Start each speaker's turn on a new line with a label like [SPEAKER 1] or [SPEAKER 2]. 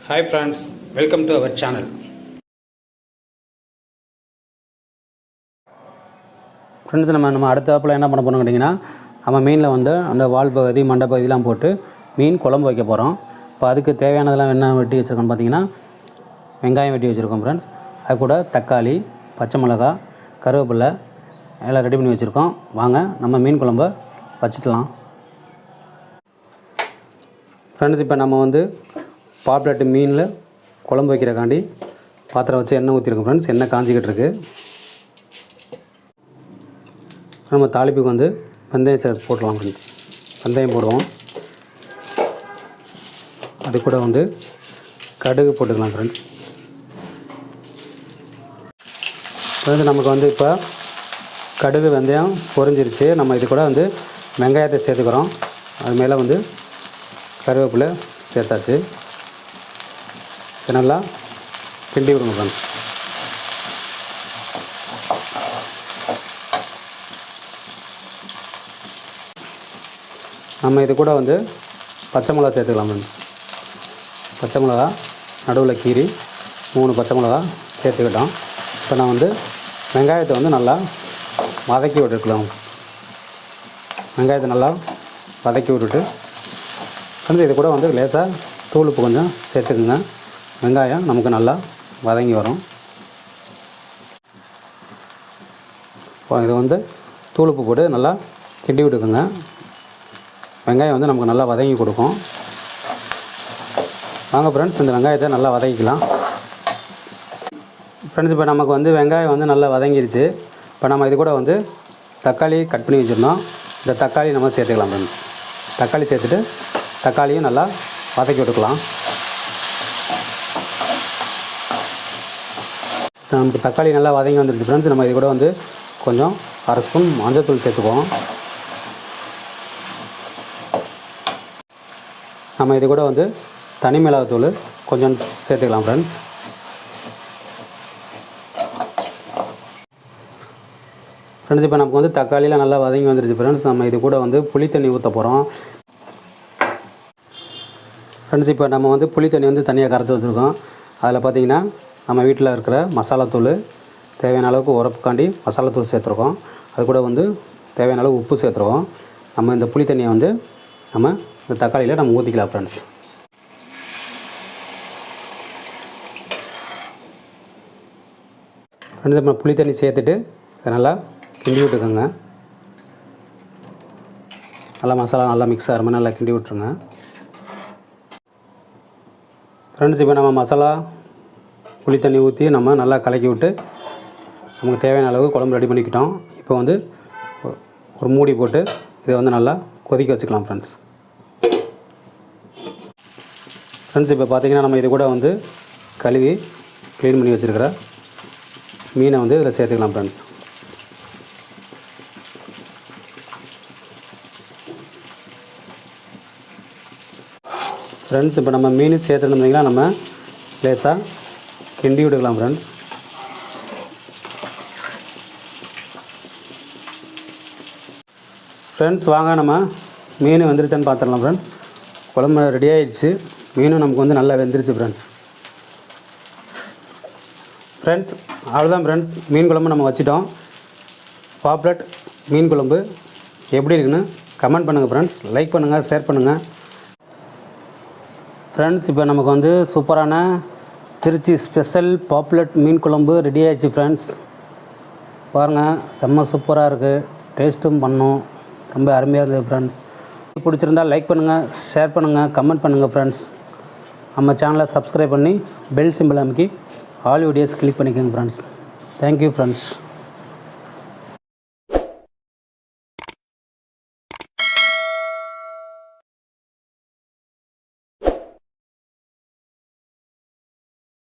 [SPEAKER 1] Hi friends, welcome to our channel.
[SPEAKER 2] Friends நம்ம அடுத்தாப்பில் என்ன பண்ண போகிறோம் கேட்டிங்கன்னா, நம்ம மீனில் வந்து அந்த வால் பகுதி மண்டை பகுதியெலாம் போட்டு மீன் குழம்பு வைக்க போகிறோம். இப்போ அதுக்கு தேவையானதெல்லாம் என்ன வெட்டி வச்சுருக்கோம்னு பார்த்தீங்கன்னா, வெங்காயம் வெட்டி வச்சுருக்கோம் ஃப்ரெண்ட்ஸ். அது கூட தக்காளி, பச்சை மிளகா, கருவேப்பிலை எல்லாம் ரெடி பண்ணி வச்சுருக்கோம். வாங்க நம்ம மீன் குழம்பை வச்சுக்கலாம். ஃப்ரெண்ட்ஸ், இப்போ நம்ம வந்து பாப்லெட் மீனில் குழம்பு வைக்கிறக்காண்டி பாத்திரம் வச்சு எண்ணெய் ஊற்றிருக்கோம் ஃப்ரெண்ட்ஸ். எண்ணெய் காஞ்சிக்கிட்டு இருக்குது. நம்ம தாளிப்புக்கு வந்து வெந்தயம் போட்டுடலாம் ஃப்ரெண்ட்ஸ். வெந்தயம் போடுவோம். அது கூட வந்து கடுகு போட்டுக்கலாம் ஃப்ரெண்ட்ஸ். ஃப்ரெண்ட்ஸ், நமக்கு வந்து இப்போ கடுகு வெந்தயம் பொரிஞ்சிருச்சு. நம்ம இது கூட வந்து வெங்காயத்தை சேர்த்துக்கிறோம். அது மேலே வந்து கருவேப்பிலை சேர்த்தாச்சு. நல்லா கிண்டி விடுங்க ஃப்ரெண்ட்ஸ். நம்ம இது கூட வந்து பச்சை மிளகா சேர்த்துக்கலாம் ஃப்ரெண்ட்ஸ். பச்சை மிளகா நடுவில் கீறி 3 பச்சை மிளகா சேர்த்துக்கிட்டோம். இப்போ நான் வந்து வெங்காயத்தை வந்து நல்லா வதக்கி விட்டுருக்கலாம். வெங்காயத்தை நல்லா வதக்கி விட்டுட்டு வந்து இது கூட வந்து லேசாக தூள் உப்பு கொஞ்சம் சேர்த்துக்குங்க. வெங்காயம் நமக்கு நல்லா வதங்கி வரும். இப்போ இதை வந்து தூள் உப்பு போட்டு நல்லா கிண்டி விட்டுக்குங்க. வெங்காயம் வந்து நமக்கு நல்லா வதங்கி கொடுக்கும். வாங்க ஃப்ரெண்ட்ஸ், இந்த வெங்காயத்தை நல்லா வதக்கிக்கலாம். ஃப்ரெண்ட்ஸ், இப்போ நமக்கு வந்து வெங்காயம் வந்து நல்லா வதங்கிருச்சு. இப்போ நம்ம இது கூட வந்து தக்காளி கட் பண்ணி வச்சுருந்தோம். இந்த தக்காளி நம்ம சேர்த்துக்கலாம் ஃப்ரெண்ட்ஸ். தக்காளி சேர்த்துட்டு தக்காளியும் நல்லா வதக்கி விட்டுக்கலாம். நமக்கு தக்காளி நல்லா வதங்கி வந்துருச்சு ஃப்ரெண்ட்ஸ். நம்ம இது கூட வந்து கொஞ்சம் 1/2 ஸ்பூன் மஞ்சள்தூள் சேர்த்துக்குவோம். நம்ம இது கூட வந்து தனி மிளகாத்தூள் கொஞ்சம் சேர்த்துக்கலாம் ஃப்ரெண்ட்ஸ். ஃப்ரெண்ட்ஸ், இப்போ நமக்கு வந்து தக்காளியில் நல்லா வதங்கி வந்துருச்சு ஃப்ரெண்ட்ஸ். நம்ம இது கூட வந்து புளி தண்ணி ஊற்ற போகிறோம். ஃப்ரெண்ட்ஸ், இப்போ நம்ம வந்து புளி தண்ணி வந்து தனியாக கரைச்சி வச்சுருக்கோம். அதில் பார்த்திங்கன்னா நம்ம வீட்டில் இருக்கிற மசாலாத்தூள், தேவையான அளவுக்கு உரப்புக்காண்டி மசாலாத்தூள் சேர்த்துருக்கோம். அது கூட வந்து தேவையான அளவு உப்பு சேர்த்துருக்கோம். நம்ம இந்த புளி தண்ணியை வந்து நம்ம இந்த தக்காளியில் நம்ம ஊற்றிக்கலாம் ஃப்ரெண்ட்ஸ். ஃப்ரெண்ட்ஸ், நம்ம புளி தண்ணி சேர்த்துட்டு நல்லா கிண்டி விட்டுக்கோங்க. நல்லா மசாலா நல்லா மிக்ஸ் ஆகிற மாதிரி நல்லா கிண்டி விட்டுருங்க. ஃப்ரெண்ட்ஸ், இப்போ நம்ம மசாலா புளி தண்ணி ஊற்றி நம்ம நல்லா கலக்கி விட்டு நமக்கு தேவையான அளவு குழம்பு ரெடி பண்ணிக்கிட்டோம். இப்போ வந்து ஒரு மூடி போட்டு இதை வந்து நல்லா கொதிக்க வச்சுக்கலாம் ஃப்ரெண்ட்ஸ். ஃப்ரெண்ட்ஸ், இப்போ பார்த்திங்கன்னா நம்ம இது கூட வந்து கழுவி க்ளீன் பண்ணி வச்சுருக்கிற மீனை வந்து இதில் சேர்த்துக்கலாம் ஃப்ரெண்ட்ஸ். ஃப்ரெண்ட்ஸ், இப்போ நம்ம மீன் சேர்த்துருந்தீங்கன்னா நம்ம லேசாக கிண்டி விட்டுக்கலாம் ஃப்ரெண்ட்ஸ். ஃப்ரெண்ட்ஸ், வாங்க நம்ம மீன் வெந்துருச்சான்னு பார்த்துடலாம் ஃப்ரெண்ட்ஸ். குழம்பு ரெடி ஆகிடுச்சு. மீனும் நமக்கு வந்து நல்லா வெந்துருச்சு ஃப்ரெண்ட்ஸ். ஃப்ரெண்ட்ஸ், அவ்வளோதான் ஃப்ரெண்ட்ஸ், மீன் குழம்பு நம்ம வச்சிட்டோம். பாப்லெட் மீன் குழம்பு எப்படி இருக்குன்னு கமெண்ட் பண்ணுங்கள் ஃப்ரெண்ட்ஸ். லைக் பண்ணுங்கள், ஷேர் பண்ணுங்கள். ஃப்ரெண்ட்ஸ், இப்போ நமக்கு வந்து சூப்பரான திருச்சி ஸ்பெஷல் பாப்லெட் மீன் குழம்பு ரெடி ஆகிடுச்சு ஃப்ரெண்ட்ஸ். பாருங்கள், செம்ம சூப்பராக இருக்குது. டேஸ்ட்டும் பண்ணோம். ரொம்ப அருமையாக இருந்தது ஃப்ரெண்ட்ஸ். பிடிச்சிருந்தால் லைக் பண்ணுங்கள், ஷேர் பண்ணுங்கள், கமெண்ட் பண்ணுங்கள் ஃப்ரெண்ட்ஸ். நம்ம சேனலை சப்ஸ்கிரைப் பண்ணி பெல் சிம்பிள் அமைக்கி ஆல் வீடியோஸ் கிளிக் பண்ணிக்கோங்க ஃப்ரெண்ட்ஸ். Thank you friends.